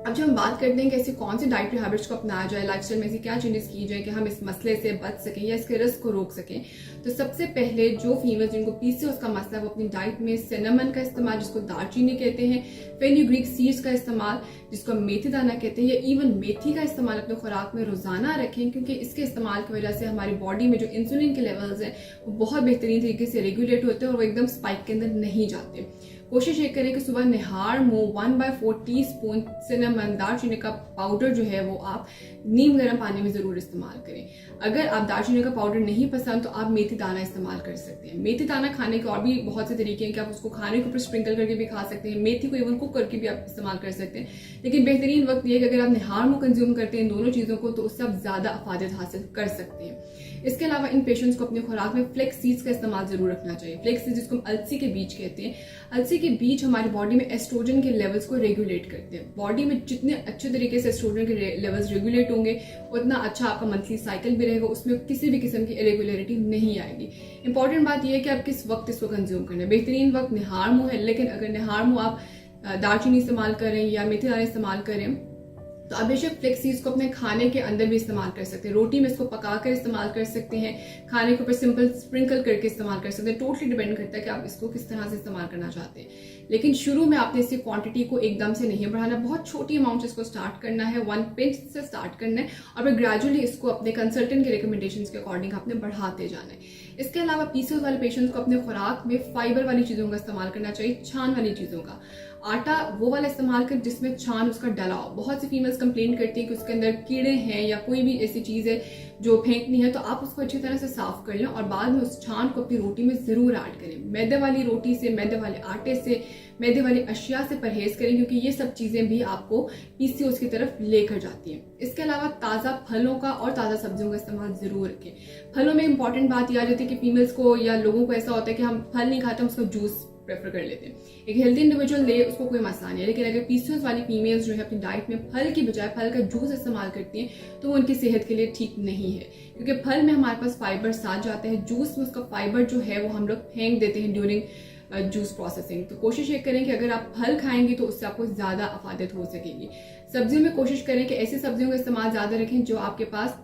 अब जब हम बात करते हैं कि ऐसी कौन सी डाइटरी हैबिट्स को अपनाया जाए, लाइफस्टाइल में ऐसी क्या चेंजेस की जाए कि हम इस मसले से बच सकें या इसके रिस्क को रोक सकें, तो सबसे पहले जो फीमेल जिनको पीसीओएस का मसला है वो अपनी डाइट में सिनेमन का इस्तेमाल, जिसको दालचीनी कहते हैं, फेनुग्रीक सीड्स का इस्तेमाल, जिसको मेथी दाना कहते हैं, या इवन मेथी का इस्तेमाल अपने खुराक में रोजाना रखें, क्योंकि इसके इस्तेमाल की वजह से हमारी बॉडी में जो इंसुलिन के लेवल्स हैं वो बहुत बेहतरीन तरीके से रेगुलेट होते हैं और वो एकदम स्पाइक के अंदर नहीं जाते। कोशिश ये करें कि सुबह निहार मुंह 1/4 टीस्पून सिनेमन दालचीनी का पाउडर जो है वो आप नीम गर्म पानी में जरूर इस्तेमाल करें। अगर आप दालचीनी का पाउडर नहीं पसंद तो आप मेथी दाना इस्तेमाल कर सकते हैं। मेथी दाना खाने के और भी बहुत से तरीके हैं कि आप उसको खाने के ऊपर स्प्रिंकल करके भी खा सकते हैं, मेथी को इवन कुक करके भी आप इस्तेमाल कर सकते हैं। लेकिन बेहतरीन वक्त ये है कि अगर आप निहार मुंह कंज्यूम करते हैं इन दोनों चीजों को, तो उससे आप ज्यादा अफादत हासिल कर सकते हैं। इसके अलावा इन पेशेंट्स को अपने खुराक में फ्लेक्स सीड्स का इस्तेमाल जरूर रखना चाहिए। फ्लेक्स सीड्स जिसको हम अलसी के बीज कहते हैं, अलसी के बीज हमारी बॉडी में एस्ट्रोजन के लेवल्स को रेगुलेट करते हैं। बॉडी में जितने अच्छे तरीके से एस्ट्रोजन के लेवल्स रेगुलेट होंगे उतना अच्छा आपका मंथली साइकिल भी रहेगा, उसमें किसी भी किस्म की इरेगुलरिटी नहीं आएगी। इंपॉर्टेंट बात यह है कि आप किस वक्त इसको कंज्यूम करना है। बेहतरीन वक्त निहार मुंह है, लेकिन अगर निहार मुंह आप दालचीनी इस्तेमाल करें या मेथी दाना इस्तेमाल करें तो आप बेशक फ्लेक्स सीड्स को अपने खाने के अंदर भी इस्तेमाल कर सकते हैं, रोटी में इसको पकाकर इस्तेमाल कर सकते हैं, खाने के ऊपर सिंपल स्प्रिंकल करके इस्तेमाल कर सकते हैं। टोटली डिपेंड करता है कि आप इसको किस तरह से इस्तेमाल करना चाहते हैं। लेकिन शुरू में आपने इसकी क्वांटिटी को एकदम से नहीं बढ़ाना, बहुत छोटी अमाउंट से इसको स्टार्ट करना है, 1 पिंच से स्टार्ट करना है और फिर ग्रेजुअली इसको अपने कंसल्टेंट के रिकमेंडेशंस के अकॉर्डिंग आपने बढ़ाते जाना है। इसके अलावा पीसीओएस वाले पेशेंट्स को अपने खुराक में फाइबर वाली चीजों का इस्तेमाल करना चाहिए, छान वाली चीजों का। आटा वो वाला इस्तेमाल कर जिसमें छान उसका डला हो। बहुत सी फीमेल्स कंप्लेंट करती है कि उसके अंदर कीड़े हैं या कोई भी ऐसी चीज है जो फेंकनी है, तो आप उसको अच्छी तरह से साफ कर लें और बाद में उस छान को अपनी रोटी में जरूर ऐड करें। मैदे वाली रोटी से, मैदे वाले आटे से, मैदे वाली अशिया से परहेज करें, क्योंकि ये सब चीजें भी आपको पीसीओएस की तरफ लेकर जाती हैं। इसके अलावा ताजा फलों का और ताजा सब्जियों का इस्तेमाल जरूर रखें। फलों में इंपॉर्टेंट बात यह आ जाती है कि फीमेल्स को या लोगों को ऐसा होता है कि हम फल नहीं खाते, हम उसका जूस प्रेफर कर लेते हैं। एक हेल्थी इंडिविजुअल ले, उसको कोई मसला नहीं है, लेकिन अगर पीसीओएस वाली फीमेल्स जो है अपनी डाइट में फल की बजाय फल का जूस इस्तेमाल करती हैं तो वो उनकी सेहत के लिए ठीक नहीं है, क्योंकि फल में हमारे पास फाइबर साथ जाता है, जूस में उसका फाइबर जो है वो हम लोग फेंक देते हैं ड्यूरिंग जूस प्रोसेसिंग। तो कोशिश ये करें कि अगर आप फल खाएंगे तो उससे आपको ज्यादा अफादत हो सकेगी। सब्जियों में कोशिश करें कि ऐसी सब्जियों का इस्तेमाल ज्यादा रखें जो आपके पास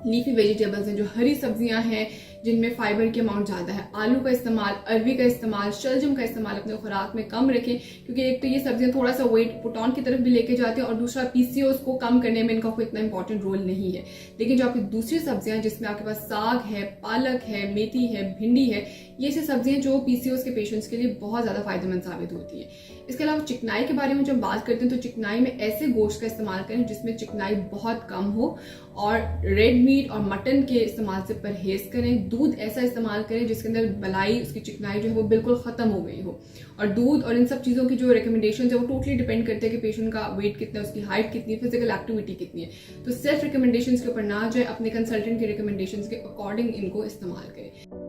लीफी वेजिटेबल्स हैं, जो हरी सब्जियां हैं जिनमें फाइबर की अमाउंट ज्यादा है। आलू का इस्तेमाल, अरवी का इस्तेमाल, शलजम का इस्तेमाल अपने खुराक में कम रखें, क्योंकि एक तो ये सब्जियां थोड़ा सा वेट पुट ऑन की तरफ भी लेके जाती हैं और दूसरा पीसीओएस को कम करने में इनका कोई इतना इंपॉर्टेंट रोल नहीं है। लेकिन जो आपकी दूसरी सब्जियां जिसमें आपके पास साग है, पालक है, मेथी है, भिंडी है, ये ऐसी सब्जियां जो पीसीओएस के पेशेंट्स के लिए बहुत ज्यादा फायदेमंद साबित होती है। इसके अलावा चिकनाई के बारे में जब बात करते हैं तो चिकनाई में ऐसे गोश्त का इस्तेमाल करें जिसमें चिकनाई बहुत कम हो, और रेड मीट और मटन के इस्तेमाल से परहेज करें। दूध ऐसा इस्तेमाल करें जिसके अंदर मलाई, उसकी चिकनाई जो है वो बिल्कुल खत्म हो गई हो। और दूध और इन सब चीजों की जो रिकमेंडेशन है वो टोटली डिपेंड करते हैं कि पेशेंट का वेट कितना है, उसकी हाइट कितनी है, फिजिकल एक्टिविटी कितनी है। तो सेल्फ रिकमेंडेशन के ऊपर ना जाए, अपने कंसल्टेंट के रिकमेंडेशन के अकॉर्डिंग इनको इस्तेमाल करें।